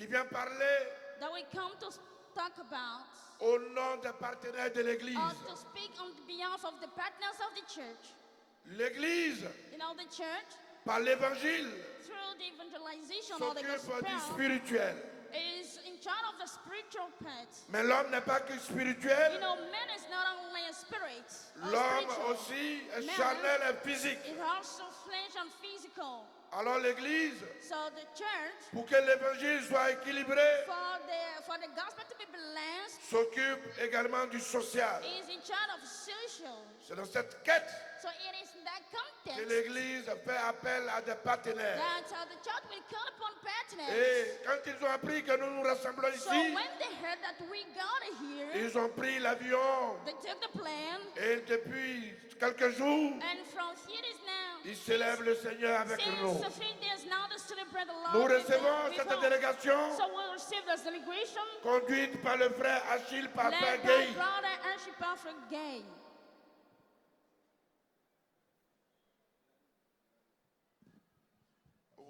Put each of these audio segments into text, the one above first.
qui vient parler that we come to talk about au nom des partenaires de l'Église. or to speak on behalf of the partners of the church. L'Église, The church, par l'Évangile, through the evangelization or the s'occupe du gospel, spirituel. is in charge of the spiritual part. Mais l'homme n'est pas que spirituel, Man is not only a spirit, or l'homme spiritual, aussi est Man charnel et physique. it's also flesh and physical. Alors l'Église, So the church, pour que l'Évangile soit équilibré, for the gospel to be balanced, s'occupe également du social. is in charge of social. C'est dans cette quête So it is in that que context l'Église fait appel à des partenaires. that the church will call upon partners. Et quand ils ont appris que nous nous rassemblons So ici, when they heard that we got here, ils ont pris l'avion they took the plan, et depuis quelques jours, and from here is now, ils célèbrent le Seigneur avec nous. since 3 days now, they celebrate the Lord. Nous with recevons with cette us. délégation So we'll receive the delegation conduite par le frère Achille led Parfait by Gay. brother Archibald Gay.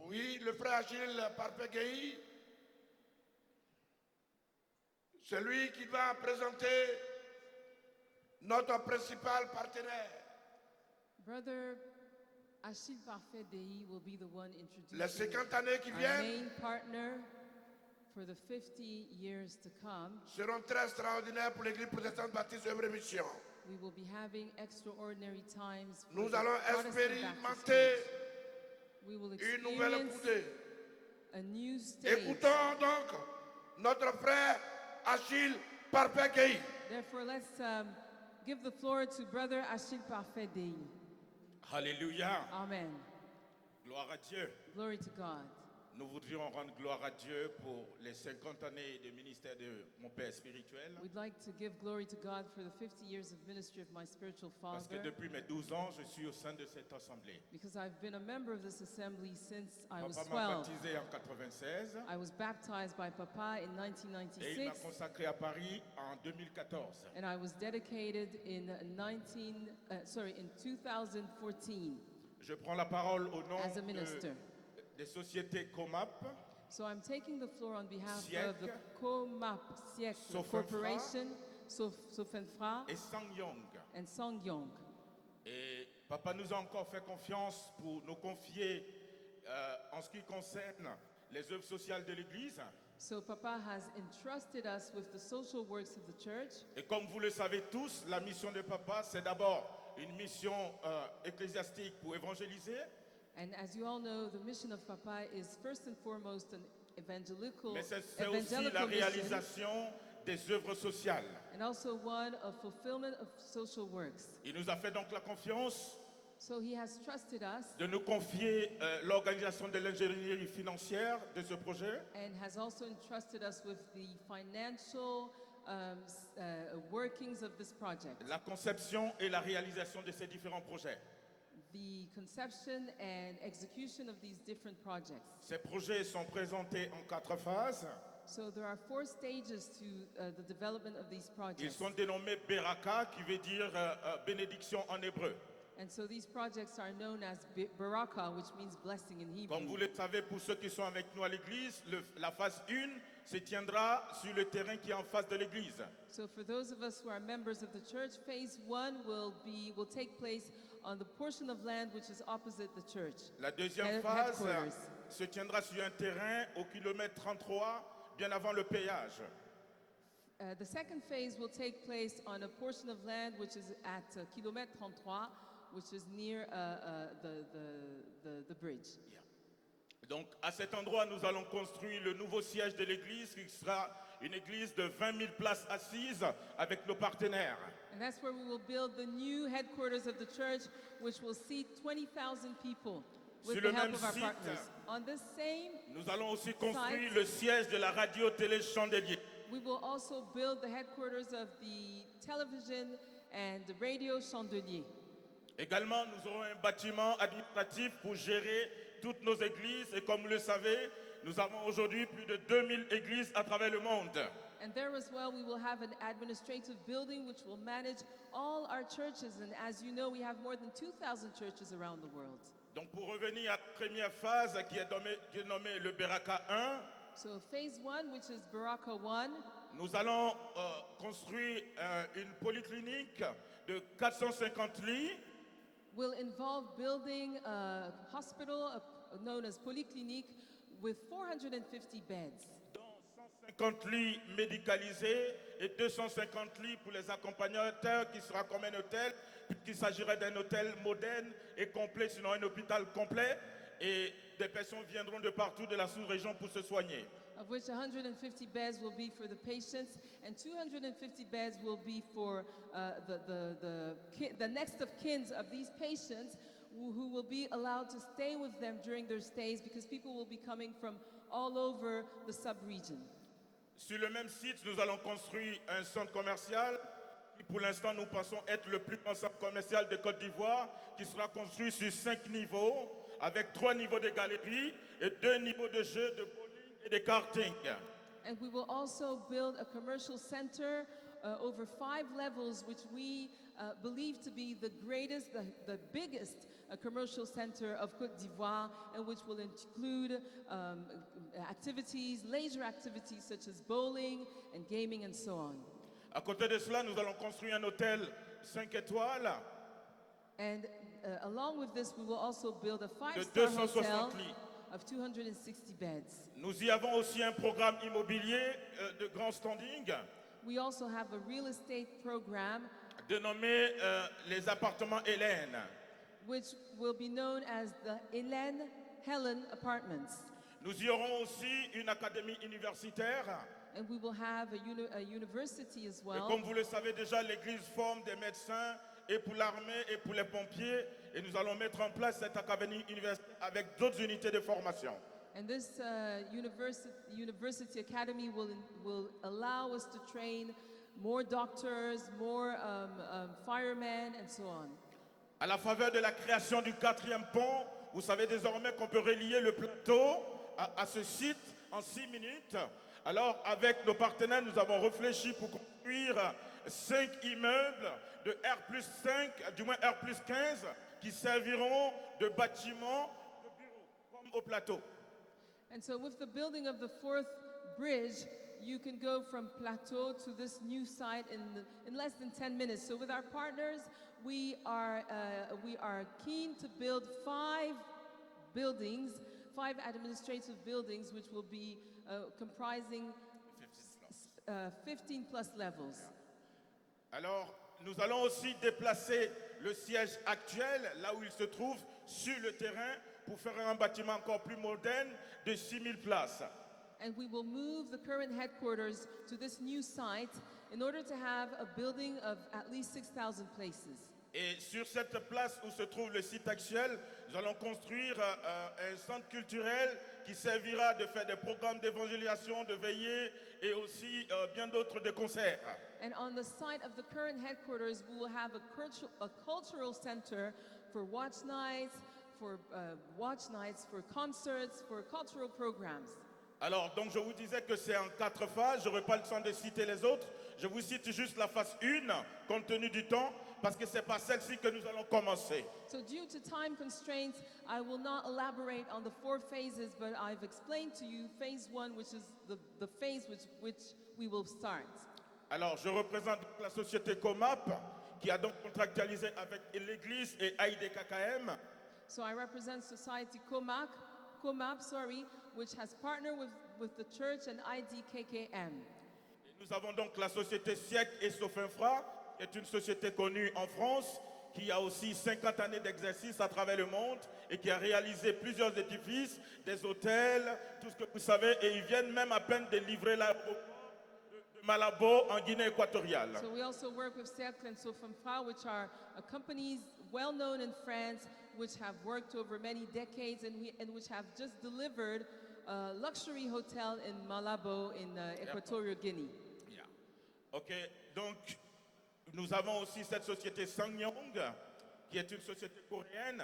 Oui, le frère Achille Parfait Gay, c'est lui qui va présenter notre principal partenaire. Brother Achille Parfait Dei will be the one introducing Les 50 années qui our viennent main partner for the 50 years to come. seront très extraordinaires pour l'Église protestante baptiste œuvre et mission. We will be having extraordinary times for Nous the allons Protestant Baptist expérimenter Church. We will une nouvelle experience coudée. a new stage. Écoutons donc notre frère Achille Parfait Gay. Therefore, let's give the floor to Brother Achille Parfait Dei. Alléluia. Amen. Gloire à Dieu. Glory to God. Nous voudrions rendre gloire à Dieu pour les 50 années de ministère de mon Père spirituel. We'd like to give glory to God for the 50 years of ministry of my spiritual Parce que father. depuis mes 12 ans, je suis au sein de cette assemblée. Because I've been a member of this assembly since I was Papa m'a 12. baptisé en 96 I was baptized by Papa in et il m'a 1996, consacré à Paris en 2014. and I was dedicated in 2014 Je prends la parole au nom as a minister. des sociétés COMAP, So I'm taking the floor on behalf Siècle, of the COMAP Siècle Sofenfra, Corporation, Sofenfra, et Sangyong. and Songyong. Et Papa nous a encore fait confiance pour nous confier en ce qui concerne les œuvres sociales de l'Église. So Papa has entrusted us with the social works of the church. Et comme vous le savez tous, la mission de Papa, c'est d'abord une mission ecclésiastique pour évangéliser, And as you all know, the mission of Papa is first and foremost an evangelical, mais c'est aussi la mission, réalisation des œuvres sociales. and also one of fulfillment of social works. Il nous a fait donc la confiance So he has trusted us de nous confier l'organisation de l'ingénierie financière de ce projet, and has also entrusted us with the financial workings of this project, la conception et la réalisation de ces différents projets. the conception and execution of these different projects. Ces projets sont présentés en 4 phases. So there are 4 stages to the development of these Ils projects. sont dénommés Beraka, qui veut dire bénédiction en hébreu. And so these projects are known as Baraka, which means blessing in Comme vous Hebrew. le savez, pour ceux qui sont avec nous à l'église, la phase 1 se tiendra sur le terrain qui est en face de l'église. So for those of us who are members of the church, phase 1 will take place on the portion of land which is opposite the church. La deuxième phase Headquarters. se tiendra sur un terrain au kilomètre 33, bien avant le péage. The second phase will take place on a portion of land which is at kilomètre 33, which is near the bridge. Donc, à cet endroit, nous allons construire le nouveau siège de l'église, qui sera une église de 20 000 places assises avec nos partenaires. And that's where we will build the new headquarters of the church, which will seat 20,000 people with Sur the le help même of our site, partners. On this same, Nous allons aussi construire Site. le siège de la radio-télé Chandelier. we will also build the headquarters of the television and the radio Chandelier. Également, nous aurons un bâtiment administratif pour gérer toutes nos églises. Et comme vous le savez, nous avons aujourd'hui plus de 2000 églises à travers le monde. And there as well, we will have an administrative building which will manage all our churches. And as you know, we have more than 2,000 churches around the world. Donc pour revenir à la première phase qui est nommée le Beraka 1, So phase 1, which is Baraka 1, nous allons construire une polyclinique de 450 lits will involve building a hospital known as Polyclinique with 450 beds. dont 150 lits médicalisés et 250 lits pour les accompagnateurs qui sera comme un hôtel, puisqu'il s'agirait d'un hôtel moderne et complet, sinon un hôpital complet, et des personnes viendront de partout de la sous-région pour se soigner. Of which 150 beds will be for the patients and 250 beds will be for the next of kin of these patients who will be allowed to stay with them during their stays because people will be coming from all over the sub-region. Sur le même site, nous allons construire un centre commercial qui, pour l'instant, nous pensons être le plus grand centre commercial de Côte d'Ivoire, qui sera construit sur 5 niveaux, avec 3 niveaux de galeries et 2 niveaux de jeux de bowling et de karting. And we will also build a commercial center over 5 levels, which we believe to be the greatest, the biggest commercial center of Côte d'Ivoire, and which will include activities, leisure activities such as bowling and gaming and so on. À côté de cela, nous allons construire un hôtel 5 étoiles And along with this, we will also build a de 5-star hotel 260 lits. of 260 beds. Nous y avons aussi un programme immobilier de grand standing We also have a real estate program dénommé les appartements Hélène. which will be known as the Helen Apartments. Nous y aurons aussi une académie universitaire. And we will have a university as Et well. comme vous le savez déjà, l'Église forme des médecins et pour l'armée et pour les pompiers. Et nous allons mettre en place cette académie universitaire avec d'autres unités de formation. And this university academy will allow us to train more doctors, more firemen, and so on. À la faveur de la création du 4e pont, vous savez désormais qu'on peut relier le plateau à ce site en 6 minutes. Alors, avec nos partenaires, nous avons réfléchi pour construire 5 immeubles de R+5, du moins R+15, qui serviront de bâtiments de bureaux, comme au plateau. And so with the building of the 4th bridge, you can go from Plateau to this new site in less than 10 minutes. So with our partners, we are keen to build 5 buildings, 5 administrative buildings, which will be comprising 15 plus levels. Alors, nous allons aussi déplacer le siège actuel, là où il se trouve, sur le terrain, pour faire un bâtiment encore plus moderne de 6000 places. And we will move the current headquarters to this new site in order to have a building of at least 6,000 places. Et sur cette place où se trouve le site actuel, nous allons construire un centre culturel qui servira de faire des programmes d'évangélisation, de veillée et aussi bien d'autres de concerts. And on the site of the current headquarters, we will have a cultural center for watch nights, for concerts, for cultural programs. Alors, donc je vous disais que c'est en 4 phases, je n'aurai pas le temps de citer les autres. Je vous cite juste la phase 1, compte tenu du temps, parce que c'est par celle-ci que nous allons commencer. So due to time constraints, I will not elaborate on the 4 phases, but I've explained to you phase 1, which is the phase which we will start. Alors, je représente la société Comap, qui a donc contractualisé avec l'Église et AIDKKM. So I represent Society Comap, which has partnered with the church and IDKKM. Et nous avons donc la société SIEC et Sofinfra, qui est une société connue en France, qui a aussi 50 années d'exercice à travers le monde et qui a réalisé plusieurs édifices, des hôtels, tout ce que vous savez, et ils viennent même à peine de livrer l'aéroport de Malabo en Guinée équatoriale. So we also work with Cercle and Sofamfa, which are companies well known in France, which have worked over many decades and which have just delivered a luxury hotel in Malabo in Equatorial Guinea. Yeah. Ok, donc nous avons aussi cette société Sangyong, qui est une société coréenne,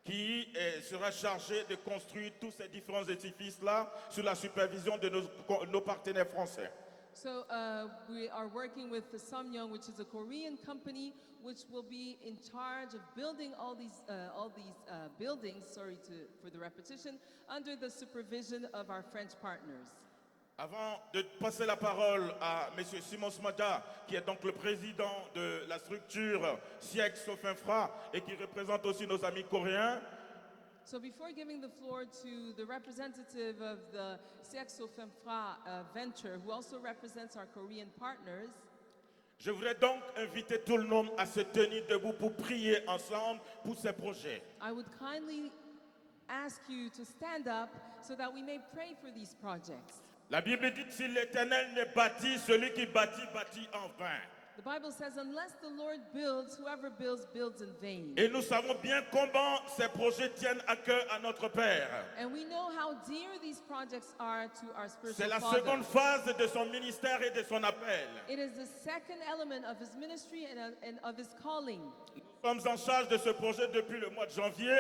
qui sera chargée de construire tous ces différents édifices-là sous la supervision de nos partenaires français. So we are working with the Samyang, which is a Korean company, which will be in charge of building all these buildings. For the repetition, under the supervision of our French partners. Avant de passer la parole à M. Simon Smada, qui est donc le président de la structure SIEC Sofinfra et qui représente aussi nos amis coréens, So before giving the floor to the representative of the Siexo Femfra venture, who also represents our Korean partners, je voudrais donc inviter tout le monde à se tenir debout pour prier ensemble pour ces projets. I would kindly ask you to stand up so that we may pray for these projects. La Bible dit que si l'Éternel ne bâtit, celui qui bâtit, bâtit en vain. The Bible says, unless the Lord builds, whoever builds, builds in vain. Et nous savons bien comment ces projets tiennent à cœur à notre Père. And we know how dear these projects are to our C'est spiritual la Father. seconde phase de son ministère et de son appel. It is the second element of his ministry and of his calling. Nous sommes en charge de ce projet depuis le mois de janvier.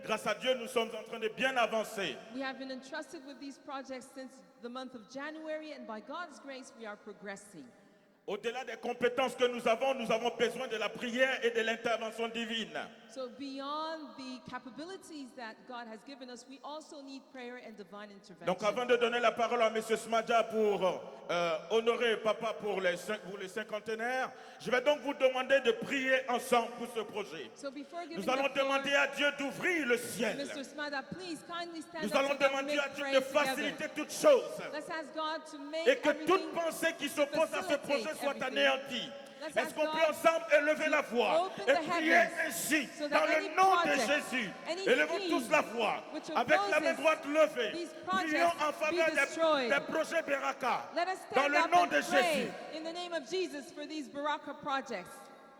Grâce à Dieu, nous sommes en train de bien avancer. We have been entrusted with these projects since the month of January, and by God's grace, we are progressing. Au-delà des compétences que nous avons besoin de la prière et de l'intervention divine. So beyond the capabilities that God has given us, we also need prayer and divine intervention. Donc avant de donner la parole à M. Smadja pour honorer Papa pour les cinquantenaires, je vais donc vous demander de prier ensemble pour ce projet. So before giving Nous allons the floor, demander à Dieu d'ouvrir le ciel. Mr. Smada, please kindly stand Nous up allons so that we demander may à Dieu pray de together. faciliter toutes choses. Let's ask God to make Et que everything. toute pensée qui s'oppose à ce projet soit everything. anéantie. Let's Est-ce ask qu'on peut God ensemble élever la voix open et the prier heavens ainsi so that dans le any nom de project, Jésus? any Élevons scheme tous la voix which avec la main opposes droite levée. these projects Prions en be faveur destroyed. des projets Beraka Let us dans stand le up nom and de pray Jésus. in the name of Jesus for these Baraka projects.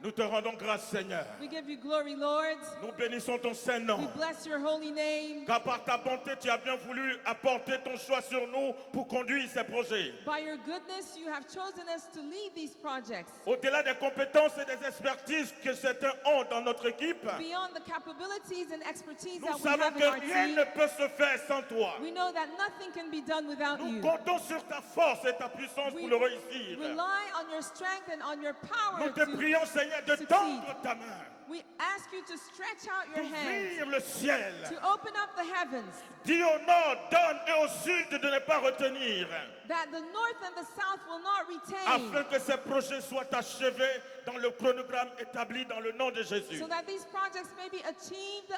Nous te rendons grâce, Seigneur. We give you glory, Lord. Nous bénissons ton saint We nom. bless your holy name. Car par ta bonté, tu as bien voulu apporter ton choix sur nous pour conduire ces projets. By your goodness, you have chosen us to lead these projects. Au-delà des compétences et des expertises que certains ont dans notre équipe, Beyond the capabilities and expertise nous that we savons have in que our rien team, ne peut se faire sans toi. we know that nothing can be done without Nous you. comptons sur ta force et ta puissance We pour le réussir. rely on your strength and on your power Nous te to prions, Seigneur, de succeed. tendre ta main, We ask you to stretch out your hands, d'ouvrir le ciel. to open up the heavens, Dis au nord, donne, et au sud de ne pas retenir, that the north and the south will not retain, afin que ces projets soient achevés dans le chronogramme établi dans le nom de Jésus. so that these projects may be achieved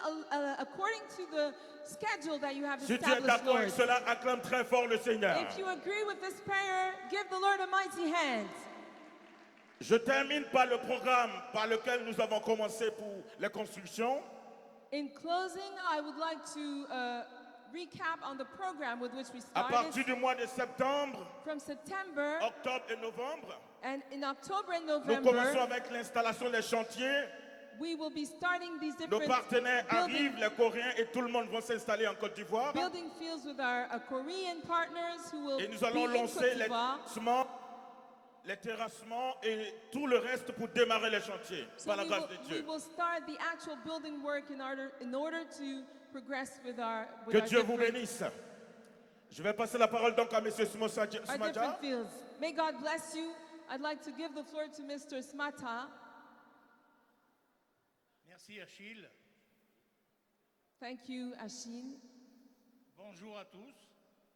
according to the schedule that you have Si tu es established, d'accord Lord. avec cela, acclame très fort le Seigneur. If you agree with this prayer, give the Lord a mighty hand. Je termine par le programme par lequel nous avons commencé pour les constructions. In closing, I would like to recap on the program with which we À started partir du mois de septembre, from September, octobre et novembre, and in October and nous November, commençons avec l'installation des chantiers. we will be starting these Nos different partenaires building, arrivent, les Coréens et tout le monde vont s'installer en Côte d'Ivoire. building fields with our Korean partners who will Et nous be allons in lancer Côte les d'Ivoire. terrassements, les terrassements et tout le reste pour démarrer les chantiers, So par la we grâce will, de we Dieu. will start the actual building work in order to progress with our Que Dieu vous different, bénisse. Je vais passer la parole donc à M. our Smadja. different fields. May God bless you. I'd like to give the floor to Mr. Smata. Merci Achille. Thank you, Ashin. Bonjour à tous.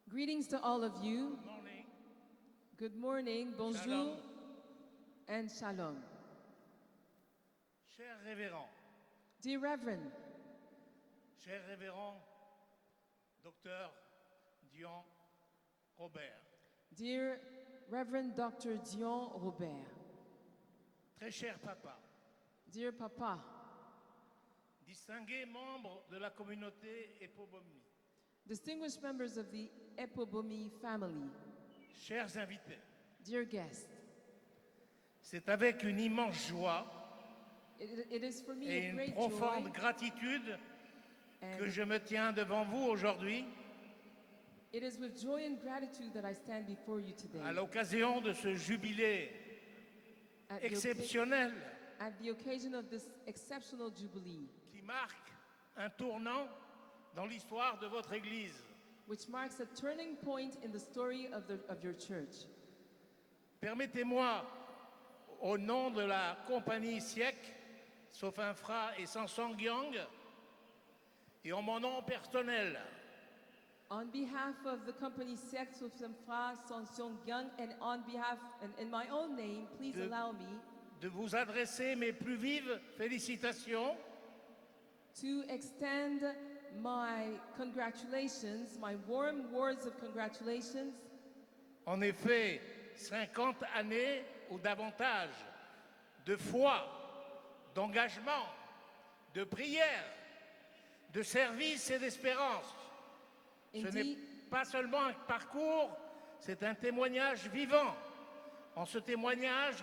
Greetings to all of you. Good morning. Good morning, bonjour, Shalom. and shalom. Cher révérend, Dear Reverend, cher révérend, docteur Dion Robert, dear Reverend Dr. Dion Robert, très cher papa, dear Papa, distingués membres de la communauté Epobomni, distinguished members of the Epobomi family, chers invités, dear guests, c'est avec une immense joie it is for me et a une great profonde joy gratitude que and je me tiens devant vous aujourd'hui it is with joy and gratitude that I stand before you today à l'occasion de ce jubilé at exceptionnel at the occasion of this exceptional jubilee, qui marque un tournant dans l'histoire de votre Église. which marks a turning point in the story of your church. Permettez-moi, au nom de la compagnie SIEC, Sofinfra et Samsung, et en mon nom personnel, On behalf of the company Sex of Samphra Samsung Young and on behalf and in my own name, please De- allow me de vous adresser mes plus vives félicitations to extend my congratulations, my warm words of congratulations. En effet, 50 années ou davantage de foi, d'engagement, de prière, de service et d'espérance. Ce n'est Indeed, pas seulement un parcours, c'est un témoignage vivant. En ce témoignage,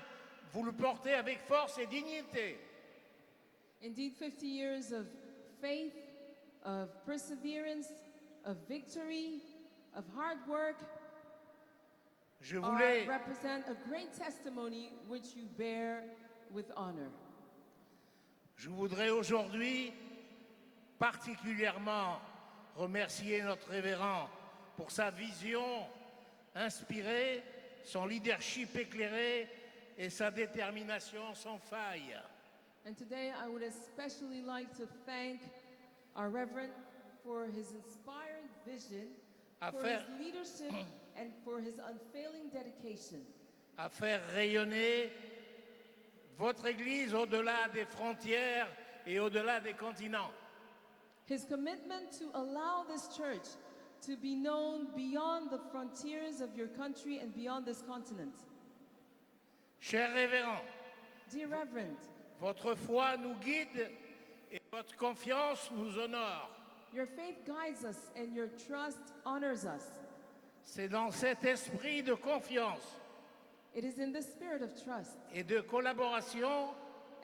vous le portez avec force et dignité. indeed, 50 years of faith, of perseverance, of victory, of hard work Je voulais, represent a great testimony which you bear with honor. je voudrais aujourd'hui particulièrement remercier notre révérend pour sa vision inspirée, son leadership éclairé et sa détermination sans faille. And today I would especially like to thank our Reverend for his inspired vision, À for faire- his leadership, and for his unfailing dedication À faire rayonner votre Église au-delà des frontières et au-delà des continents. his commitment to allow this church to be known beyond the frontiers of your country and beyond this continent. Cher révérend, Dear Reverend, votre foi nous guide et votre confiance nous honore. your faith guides us and your trust honors us. C'est dans cet esprit de confiance It is in the spirit of trust et de collaboration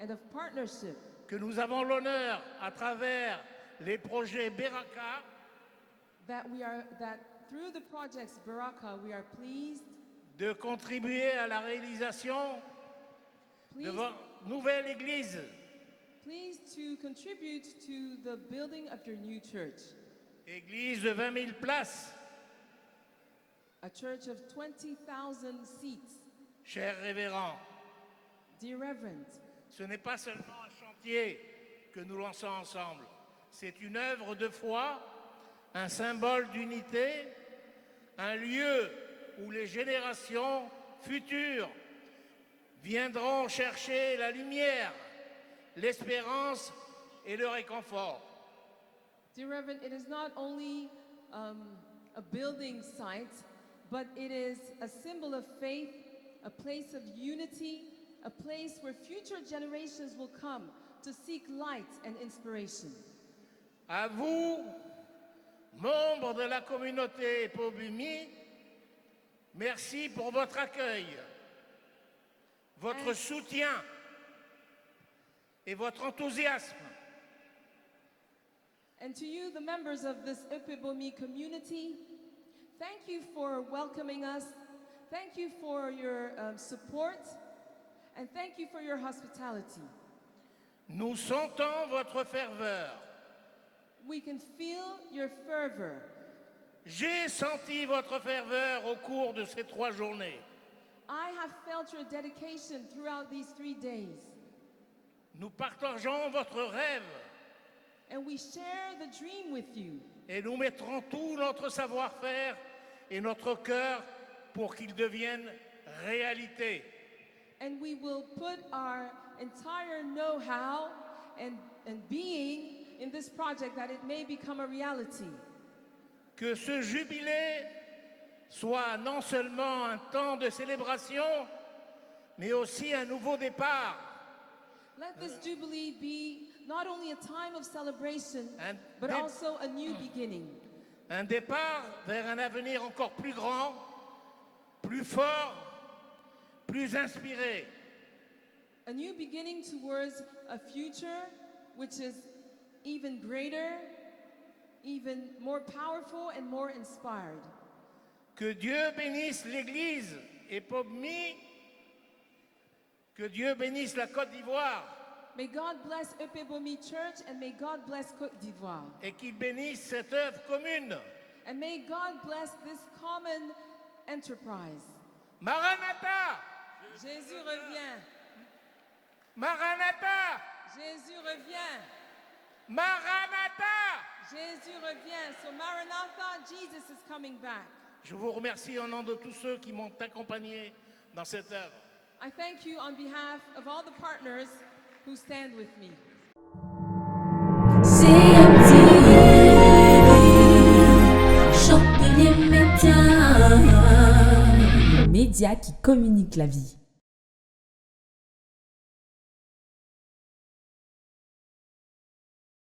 and of partnership que nous avons l'honneur, à travers les projets Beraka, that through the projects Baraka we are pleased de contribuer à la réalisation de pleased, votre nouvelle Église. pleased to contribute to the building of your new church, Église de 20 000 places. a church of 20,000 seats. Cher révérend, Dear Reverend, ce n'est pas seulement un chantier que nous lançons ensemble. C'est une œuvre de foi, un symbole d'unité, un lieu où les générations futures viendront chercher la lumière, l'espérance et le réconfort. Dear Reverend, it is not only a building site, but it is a symbol of faith, a place of unity, a place where future generations will come to seek light and inspiration. À vous, membres de la communauté Epobumi, merci pour votre accueil, votre soutien et votre enthousiasme. And to you, the members of this Epebomi community, thank you for welcoming us. Thank you for your support. And thank you for your hospitality. Nous sentons votre ferveur. We can feel your fervor. J'ai senti votre ferveur au cours de ces 3 journées. I have felt your dedication throughout these 3 days. Nous partageons votre rêve And we share the dream with you. et nous mettrons tout notre savoir-faire et notre cœur pour qu'il devienne réalité. And we will put our entire know-how and being in this project that it may become a reality. Que ce jubilé soit non seulement un temps de célébration, mais aussi un nouveau départ, Let this Jubilee be not only a time of celebration, And but then- also a new beginning. un départ vers un avenir encore plus grand, plus fort, plus inspiré. A new beginning towards a future which is even greater, even more powerful, and more inspired. Que Dieu bénisse l'Église Epobmi, que Dieu bénisse la Côte d'Ivoire May God bless Epebomi Church and may God bless Côte d'Ivoire. et qu'il bénisse cette œuvre commune. And may God bless this common enterprise. Maranatha! Jésus revient. Maranatha. Jésus revient. Maranatha. Jésus revient. So Maranatha, Jesus is coming back. Je vous remercie au nom de tous ceux qui m'ont accompagné dans cette œuvre. I thank you on behalf of all the partners who stand with me. Champignon média, média qui communique la vie.